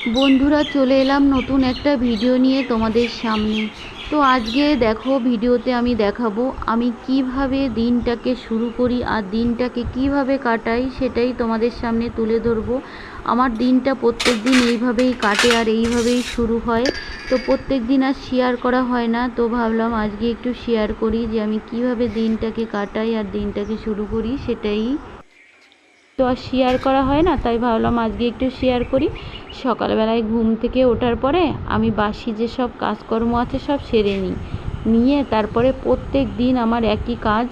বন্ধুরা, চলে এলাম নতুন একটা ভিডিও নিয়ে তোমাদের সামনে। তো আজকে দেখো, ভিডিওতে আমি দেখাবো আমি কিভাবে দিনটাকে শুরু করি আর দিনটাকে কিভাবে কাটাই, সেটাই তোমাদের সামনে তুলে ধরবো। আমার দিনটা প্রত্যেক দিন এইভাবেই কাটে আর এইভাবেই শুরু হয়। তো প্রত্যেক দিন আর শেয়ার করা হয় না, তো ভাবলাম আজকে একটু শেয়ার করি যে আমি কিভাবে দিনটাকে কাটাই আর দিনটাকে শুরু করি, সেটাই তো আর শেয়ার করা হয় না, তাই ভাবলাম আজকে একটু শেয়ার করি। সকালবেলায় ঘুম থেকে ওঠার পরে আমি বাসি যে সব কাজকর্ম আছে সব সেরে নিয়ে তারপরে প্রত্যেক দিন আমার একই কাজ,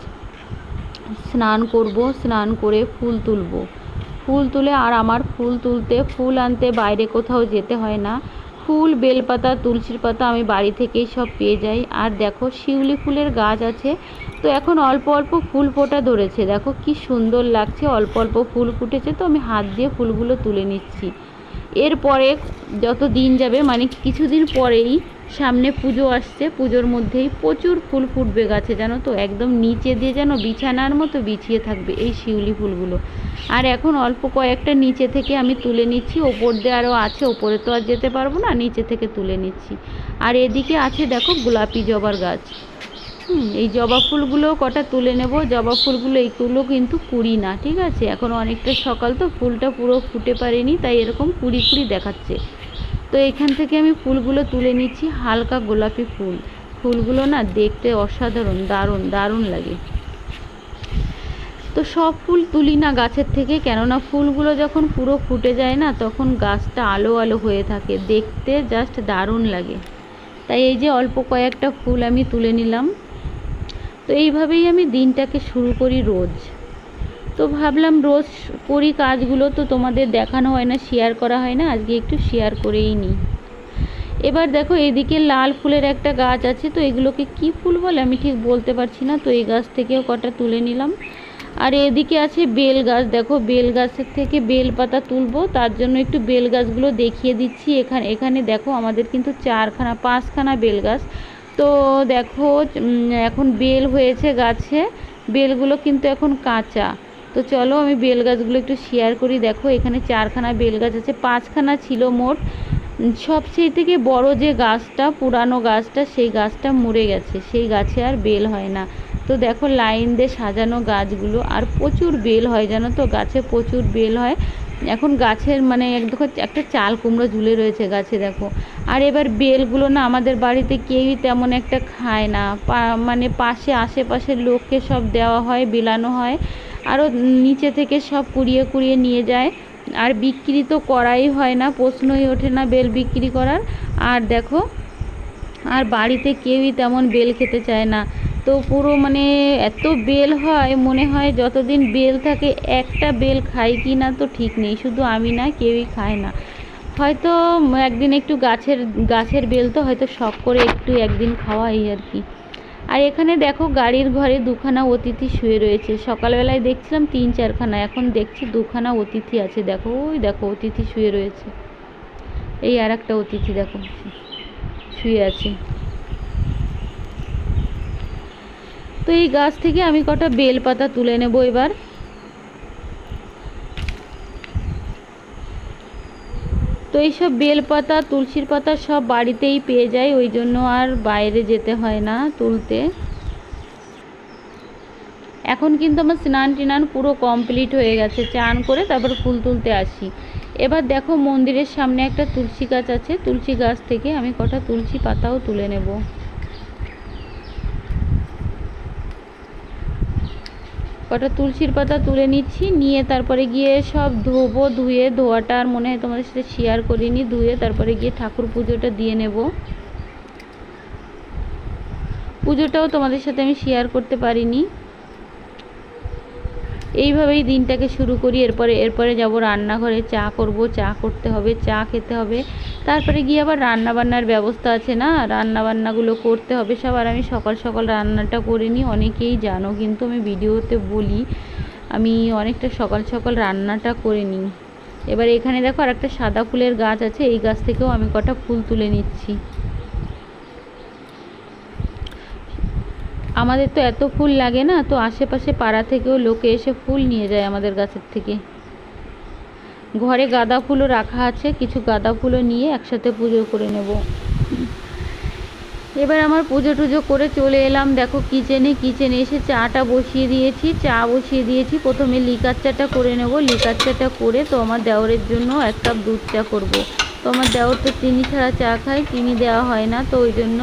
স্নান করব, স্নান করে ফুল তুলব। ফুল তুলে আর আমার ফুল তুলতে, ফুল আনতে বাইরে কোথাও যেতে হয় না। ফুল, বেলপাতা, তুলসীর পাতা আমি বাড়ি থেকেই সব পেয়ে যাই। আর দেখো, শিউলি ফুলের গাছ আছে, তো এখন অল্প অল্প ফুল ফোটা ধরেছে, দেখো কি সুন্দর লাগছে। অল্প অল্প ফুল ফুটেছে, তো আমি হাত দিয়ে ফুলগুলো তুলে নিচ্ছি। এরপরে যত দিন যাবে, মানে কিছুদিন পরেই সামনে পুজো আসছে, পুজোর মধ্যেই প্রচুর ফুল ফুটবে গাছে, জানো তো, একদম নিচে দিয়ে যেন বিছানার মতো বিছিয়ে থাকবে এই শিউলি ফুলগুলো। আর এখন অল্প কয়েকটা নিচে থেকে আমি তুলে নিচ্ছি, ওপর দিয়ে আরও আছে, ওপরে তো আর যেতে পারবো না, নিচে থেকে তুলে নিচ্ছি। আর এদিকে আছে দেখো গোলাপি জবার গাছ। এই জবা ফুলগুলো কটা তুলে নেব। জবা ফুলগুলো এইগুলো কিন্তু কুড়ি না, ঠিক আছে, এখন অনেকটা সকাল তো ফুলটা পুরো ফুটে পারেনি, তাই এরকম কুড়ি কুড়ি দেখাচ্ছে। তো এখান থেকে আমি ফুলগুলো তুলে নিচ্ছি, হালকা গোলাপি ফুল। ফুলগুলো না দেখতে অসাধারণ, দারুণ দারুণ লাগে। তো সব ফুল তুলি না গাছের থেকে, কেননা ফুলগুলো যখন পুরো ফুটে যায় না, তখন গাছটা আলো আলো হয়ে থাকে, দেখতে জাস্ট দারুণ লাগে। তাই এই যে অল্প কয়েকটা ফুল আমি তুলে নিলাম। তো এইভাবেই আমি দিনটাকে শুরু করি রোজ। তো ভাবলাম রোজ করি কাজগুলো, তো তোমাদের দেখানো হয় না, শেয়ার করা হয় না, আজকে একটু শেয়ার করেই নিই। এবার দেখো, এদিকে লাল ফুলের একটা গাছ আছে, তো এগুলোকে কি ফুল বলে আমি ঠিক বলতে পারছি না, তো এই গাছ থেকেও কটা তুলে নিলাম। আর এদিকে আছে বেল গাছ, দেখো বেল গাছের থেকে বেল পাতা তুলবো, তার জন্য একটু বেল গাছগুলো দেখিয়ে দিচ্ছি। এখানে দেখো আমাদের কিন্তু 4-5খানা বেল গাছ। তো দেখো এখন বেল হয়েছে গাছে, বেলগুলো কিন্তু এখন কাঁচা। তো চলো আমি বেল গাছগুলো একটু শেয়ার করি। দেখো এখানে 4খানা বেল গাছ আছে, 5খানা ছিল মোট। সবচেয়ে থেকে বড় যে গাছটা, পুরানো গাছটা, সেই গাছটা মরে গেছে, সেই গাছে আর বেল হয় না। তো দেখো লাইন দিয়ে সাজানো গাছগুলো, আর প্রচুর বেল হয় জানো তো, গাছে প্রচুর বেল হয়। এখন গাছের মানে দেখো একটা চাল কুমড়ো ঝুলে রয়েছে গাছে, দেখো। আর এবার বেলগুলো না আমাদের বাড়িতে কেউই তেমন একটা খায় না, মানে পাশে আশেপাশের লোককে সব দেওয়া হয়, বিলানো হয়। আরও নিচে থেকে সব কুড়িয়ে কুড়িয়ে নিয়ে যায়। আর বিক্রি তো করাই হয় না, প্রশ্নই ওঠে না বেল বিক্রি করার। আর দেখো, আর বাড়িতে কেউই তেমন বেল খেতে চায় না। তো পুরো মানে এত বেল হয়, মনে হয় যতদিন বেল থাকে একটা বেল খাই কি না তো ঠিক নেই, শুধু আমি না, কেউই খায় না। হয়তো একদিন একটু গাছের বেল তো হয়তো শখ করে একটু একদিন খাওয়া, এই আর কি। আর এখানে দেখো গাড়ির ঘরে 2খানা অতিথি শুয়ে রয়েছে। সকালবেলায় দেখছিলাম 3-4খানা, এখন দেখছি 2খানা অতিথি আছে। দেখো ওই দেখো অতিথি শুয়ে রয়েছে, এই আর একটা অতিথি দেখো শুয়ে আছে। তো এই গাছ থেকে আমি কটা বেল পাতা তুলে নেব এবার। তো এইসব বেল পাতা, তুলসীর পাতা সব বাড়িতেই পেয়ে যায়, ওই জন্য আর বাইরে যেতে হয় না তুলতে। এখন কিন্তু আমার স্নান টিনান পুরো কমপ্লিট হয়ে গেছে, চান করে তারপর ফুল তুলতে আসি। এবার দেখো মন্দিরের সামনে একটা তুলসী গাছ আছে, তুলসী গাছ থেকে আমি কটা তুলসী পাতাও তুলে নেব। কটা তুলসীর পাতা তুলে নিচ্ছি, নিয়ে তারপরে গিয়ে সব ধোবো। ধোয়াটা আর মনে হয় তোমাদের সাথে শেয়ার করিনি, ধুয়ে তারপরে গিয়ে ঠাকুর পুজোটা দিয়ে নেব। পুজোটাও তোমাদের সাথে আমি শেয়ার করতে পারিনি। এইভাবেই দিনটাকে শুরু করি। এরপরে যাব রান্নাঘরে, চা করব, চা করতে হবে, চা খেতে হবে। তারপরে গিয়ে আবার রান্নাবান্নার ব্যবস্থা আছে না, রান্নাবান্নাগুলো করতে হবে সব। আর আমি সকাল সকাল রান্নাটা করে নিই, অনেকেই জানো, কিন্তু আমি ভিডিওতে বলি আমি অনেকটা সকাল সকাল রান্নাটা করে নিই। এবার এখানে দেখো আর একটা সাদা ফুলের গাছ আছে, এই গাছ থেকেও আমি কটা ফুল তুলে নিচ্ছি। আমাদের তো এত ফুল লাগে না, তো আশেপাশে পাড়া থেকেও লোকে এসে ফুল নিয়ে যায় আমাদের গাছের থেকে। ঘরে গাঁদা ফুলও রাখা আছে, কিছু গাঁদা ফুলও নিয়ে একসাথে পুজো করে নেব। এবার আমার পুজো টুজো করে চলে এলাম দেখো কিচেনে এসে চাটা বসিয়ে দিয়েছি। প্রথমে লিকার চাটা করে নেব। লিকার চাটা করে তো আমার দেওরের জন্য 1 কাপ দুধ চা করব। তো আমার দেওর তো চিনি ছাড়া চা খায়, চিনি দেওয়া হয় না, তো ওই জন্য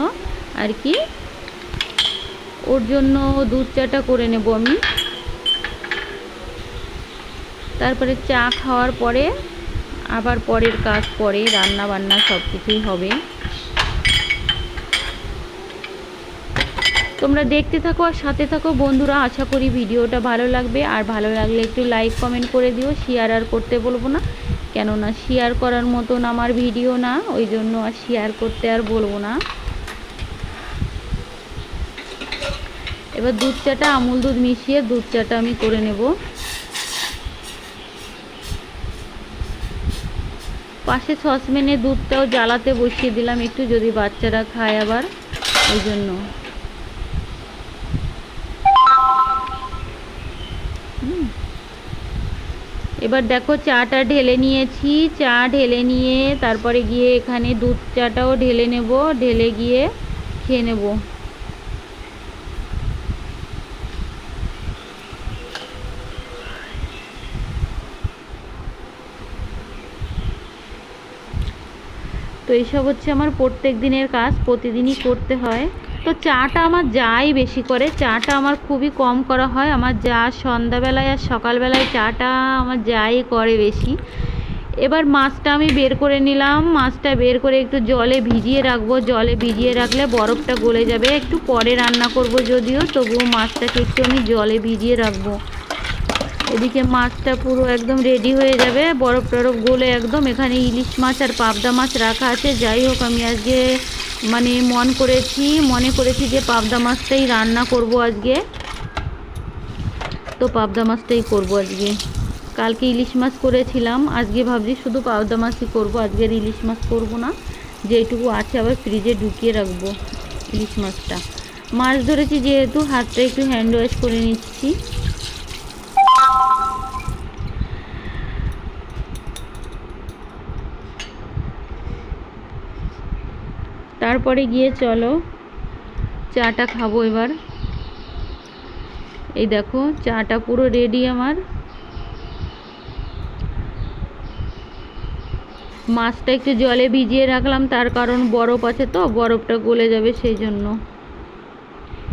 আর কি ওর জন্য দুধ চাটা করে নেব আমি। তারপরে চা খাওয়ার পরে আবার পরের কাজ, পরে রান্না বান্না সব কিছুই হবে। তোমরা দেখতে থাকো আর সাথে থাকো বন্ধুরা। আশা করি ভিডিওটা ভালো লাগবে, আর ভালো লাগলে একটু লাইক কমেন্ট করে দিও। শেয়ার আর করতে বলবো না, কেননা শেয়ার করার মতন আমার ভিডিও না, ওই জন্য আর শেয়ার করতে আর বলবো না। এবার দুধ চাটা আমুল দুধ মিশিয়ে দুধ চাটা আমি করে নেব। পাশে সসপ্যানে দুধটাও জ্বালাতে বসিয়ে দিলাম একটু, যদি বাচ্চারা খায় আবার, ওই জন্য। এবার দেখো চাটা ঢেলে নিয়েছি। চা ঢেলে নিয়ে তারপরে গিয়ে এখানে দুধ চাটাও ঢেলে নেব, ঢেলে গিয়ে খেয়ে নেব। তো এইসব হচ্ছে আমার প্রত্যেক দিনের কাজ, প্রতিদিনই করতে হয়। তো চাটা আমার যাই বেশি করে, চাটা আমার খুবই কম করা হয়। আমার যা সন্ধ্যাবেলায় আর সকালবেলায় চাটা আমার যাই করে বেশি। এবার মাছটা আমি বের করে নিলাম। মাছটা বের করে একটু জলে ভিজিয়ে রাখবো। জলে ভিজিয়ে রাখলে বরফটা গলে যাবে। একটু পরে রান্না করব যদিও, তবুও মাছটাকে একটু আমি জলে ভিজিয়ে রাখবো। এদিকে মাছটা পুরো একদম রেডি হয়ে যাবে, বরফ টরফ গলে একদম। এখানে ইলিশ মাছ আর পাবদা মাছ রাখা আছে। যাই হোক, আমি আজকে মানে মনে করেছি যে পাবদা মাছটাই রান্না করব আজকে। তো পাবদা মাছটাই করব আজকে। কালকে ইলিশ মাছ করেছিলাম, আজকে ভাবছি শুধু পাবদা মাছই করব, আজকের ইলিশ মাছ করব না। যেটুকু আছে আবার ফ্রিজে ঢুকিয়ে রাখবো ইলিশ মাছটা। মাছ ধরেছি যেহেতু হাতটা একটু হ্যান্ড ওয়াশ করে নিচ্ছি। তারপরে গিয়ে চলো চাটা খাবো এবার। এই দেখো চাটা পুরো রেডি আমার। মাছটা একটু জলে ভিজিয়ে রাখলাম, তার কারণ বরফ আছে তো, বরফটা গলে যাবে সেই জন্য।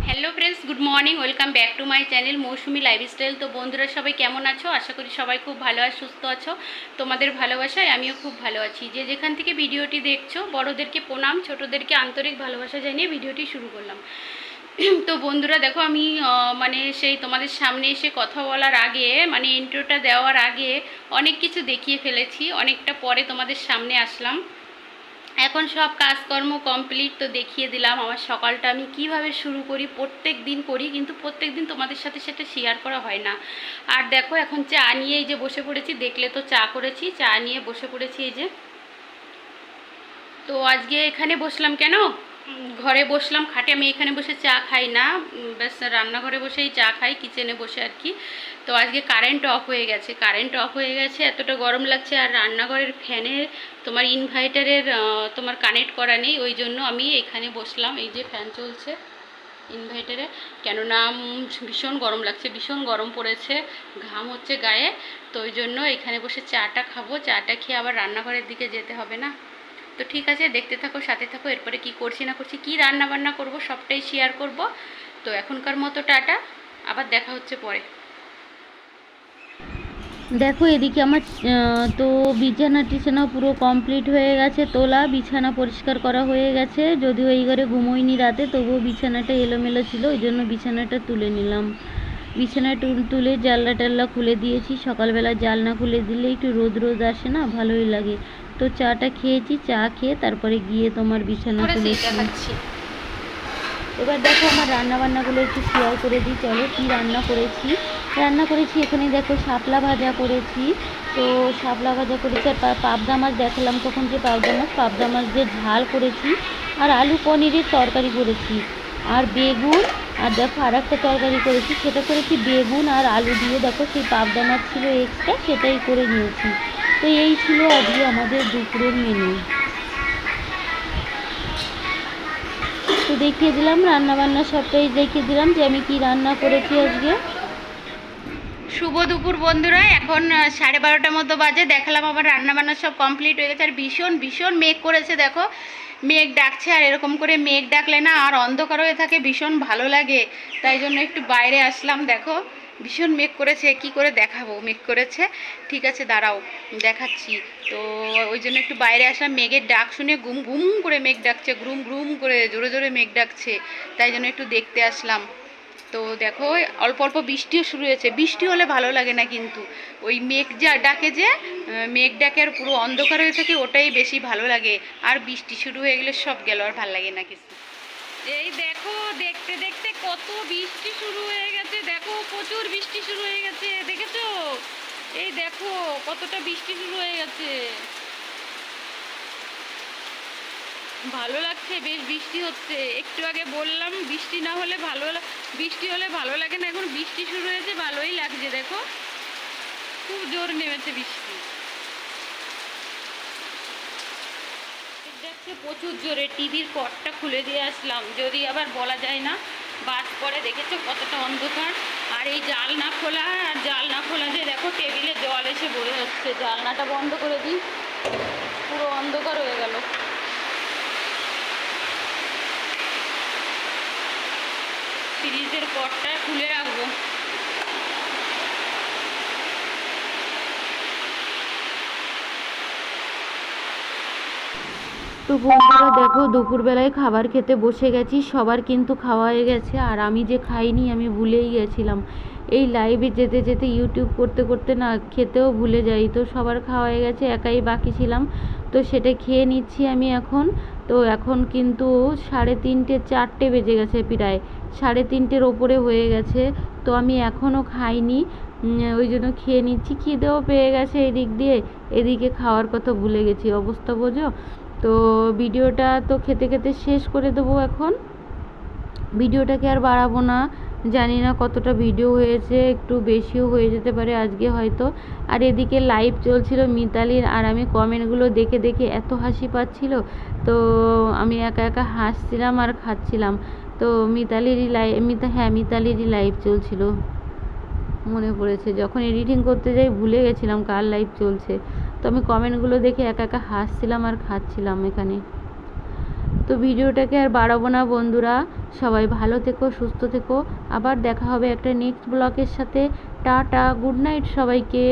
Hello friends, good morning, welcome back to my channel Mousumi lifestyle. তো বন্ধুরা সবাই কেমন আছো? আশা করি সবাই খুব ভালো আর সুস্থ আছো। তোমাদের ভালোবাসায় আমিও খুব ভালো আছি। যে যেখান থেকে ভিডিওটি দেখছো, বড়োদেরকে প্রণাম, ছোটোদেরকে আন্তরিক ভালোবাসা জানিয়ে ভিডিওটি শুরু করলাম। তো বন্ধুরা দেখো, আমি মানে সেই তোমাদের সামনে এসে কথা বলার আগে, মানে ইন্ট্রোটা দেওয়ার আগে অনেক কিছু দেখিয়ে ফেলেছি। অনেকটা পরে তোমাদের সামনে আসলাম। এখন সব কাজকর্ম কমপ্লিট, তো দেখিয়ে দিলাম আমার সকালটা আমি কিভাবে শুরু করি। প্রত্যেক দিন করি, কিন্তু প্রত্যেক দিন তোমাদের সাথে সেটা শেয়ার করা হয় না। আর দেখো এখন চা নিয়ে এই যে বসে পড়েছি, দেখলে তো চা করেছি, চা নিয়ে বসে পড়েছি এই যে। তো আজকে এখানে বসলাম কেন, ঘরে বসলাম খাটে। আমি এখানে বসে চা খাই না, ব্যাস রান্নাঘরে বসেই চা খাই, কিচেনে বসে আর কি। তো আজকে কারেন্ট অফ হয়ে গেছে, এতটা গরম লাগছে। আর রান্নাঘরের ফ্যানের তোমার ইনভার্টারের তোমার কানেক্ট করা নেই, ওই জন্য আমি এখানে বসলাম। এই যে ফ্যান চলছে ইনভার্টারে, কেননা ভীষণ গরম লাগছে, ভীষণ গরম পড়েছে, ঘাম হচ্ছে গায়ে। তো ওই জন্য এখানে বসে চাটা খাবো। চাটা খেয়ে আবার রান্নাঘরের দিকে যেতে হবে না। তো ঠিক আছে, দেখতে থাকো, সাথে থাকো। এরপরে কি করছি না করছি, কি রান্না বান্না করব, সবটাই শেয়ার করব। তো এখনকার মতো টাটা, আবার দেখা হচ্ছে পরে। দেখো এদিকে আমার তো বিছানা পুরো কমপ্লিট হয়ে গেছে তোলা, বিছানা পরিষ্কার করা হয়ে গেছে। যদিও এই ঘরে ঘুমোইনি রাতে, তবুও বিছানাটা এলোমেলো ছিল, ওই জন্য বিছানাটা তুলে নিলাম। বিছানা তুলে জানলা টাল্লা খুলে দিয়েছি। সকালবেলা জানলা খুলে দিলে একটু রোদ আসে না, ভালোই লাগে। তো চাটা খেয়েছি, চা খেয়ে তারপরে গিয়ে তোমার বিছানা তুলেছি। এবার দেখো আমার রান্নাবান্নাগুলো একটু শেয়ার করে দিই। চলো কী রান্না করেছি এখানে দেখো শাপলা ভাজা করেছি। তো শাপলা ভাজা করেছি, আর পাবদা মাছ দেখালাম তখন যে পাবদা মাছ দিয়ে ঝাল করেছি, আর আলু পনিরের তরকারি করেছি, আর বেগুন। আর দেখো আর একটা তরকারি করেছি, সেটা করেছি বেগুন আর আলু দিয়ে। দেখো সেই পাবদা মাছ ছিল এক্সট্রা, সেটাই করে নিয়েছি। তো এই ছিল আজকে আমাদের দুপুরের মেনু। তো দেখিয়ে দিলাম রান্নাবান্না সবটাই দেখিয়ে দিলাম যে আমি কি রান্না করেছি আজকে। শুভ দুপুর বন্ধুরা, এখন 12:30 মতো বাজে। দেখালাম আমার রান্নাবান্না সব কমপ্লিট হয়ে গেছে। আর ভীষণ ভীষণ মেঘ করেছে, দেখো মেঘ ডাকছে। আর এরকম করে মেঘ ডাকলে না আর অন্ধকার হয়ে থাকে, ভীষণ ভালো লাগে। তাই জন্য একটু বাইরে আসলাম। দেখো ভীষণ মেঘ করেছে, কি করে দেখাবো মেঘ করেছে। ঠিক আছে দাঁড়াও দেখাচ্ছি। তো ওই জন্য একটু বাইরে আসলাম, মেঘের ডাক শুনে ঘুম ঘুম করে মেঘ ডাকছে, ঘুম ঘুম করে জোরে জোরে মেঘ ডাকছে, তাই জন্য একটু দেখতে আসলাম। তো দেখো অল্প অল্প বৃষ্টিও শুরু হয়েছে। বৃষ্টি হলে ভালো লাগে না, কিন্তু ওই মেঘ যা ডাকে যে মেঘ ডাকে আর পুরো অন্ধকার হয়ে থাকে, ওটাই বেশি ভালো লাগে। আর বৃষ্টি শুরু হয়ে গেলে সব গেল, আর ভালো লাগে না কিছু। এই দেখো দেখতে দেখতে কত বৃষ্টি শুরু হয়ে গেছে, দেখো প্রচুর বৃষ্টি শুরু হয়ে গেছে, দেখেছো? এই দেখো কতটা বৃষ্টি শুরু হয়ে গেছে। ভালো লাগছে, বেশ বৃষ্টি হচ্ছে। একটু আগে বললাম বৃষ্টি না হলে বৃষ্টি হলে ভালো লাগে না, এখন বৃষ্টি শুরু হয়েছে, ভালোই লাগছে। দেখো খুব জোর নেমেছে বৃষ্টি, দেখছে প্রচুর জোরে। টিভির পটটা খুলে দিয়ে আসলাম, যদি আবার বলা যায় না বাদ পরে। দেখেছো কতটা অন্ধকার। আর এই জানলা খোলা, আর জানলা খোলা যে দেখো টেবিলে জল এসে বয়ে যাচ্ছে। জানলাটা বন্ধ করে দিই, পুরো অন্ধকার হয়ে গেল। ফ্রিজের পটটা খুলে রাখবো। তো বন্ধুরা দেখো দুপুরবেলায় খাবার খেতে বসে গেছি, সবার কিন্তু খাওয়া হয়ে গেছে। আর আমি যে খাইনি আমি ভুলেই গেছিলাম। এই লাইভে যেতে যেতে ইউটিউব করতে করতে না খেতেও ভুলে যাই। তো সবার খাওয়া হয়ে গেছে, একাই বাকি ছিলাম। তো সেটা খেয়ে নিচ্ছি আমি এখন। তো এখন কিন্তু 3:30 4টে বেজে গেছে, প্রায় 3:30-এর ওপরে হয়ে গেছে। তো আমি এখনও খাইনি, ওই জন্য খেয়ে নিচ্ছি। খিদেও পেয়ে গেছে এদিক দিয়ে, এদিকে খাওয়ার কথা ভুলে গেছি, অবস্থা বোঝো। তো ভিডিওটা তো খেতে খেতে শেষ করে দেবো এখন। ভিডিওটাকে আর বাড়াবো না, জানি না কতটা ভিডিও হয়েছে, একটু বেশিও হয়ে যেতে পারে আজকে হয়তো। আর এদিকে লাইভ চলছিল মিতালির, আর আমি কমেন্টগুলো দেখে দেখে এত হাসি পাচ্ছিল। তো আমি একা একা হাসছিলাম আর খাচ্ছিলাম। তো মিতালিরই মিতালিরই লাইভ চলছিল, মনে পড়েছে। যখন এডিটিং করতে যাই ভুলে গেছিলাম কার লাইভ চলছে। তো আমি কমেন্টগুলো দেখে একা একা হাসছিলাম আর খাচ্ছিলাম এখানে। তো ভিডিওটাকে আর বাড়াবো না বন্ধুরা, সবাই ভালো থেকো, সুস্থ থেকো। আবার দেখা হবে একটা নেক্সট ব্লগের সাথে। টাটা, গুড নাইট সবাইকে।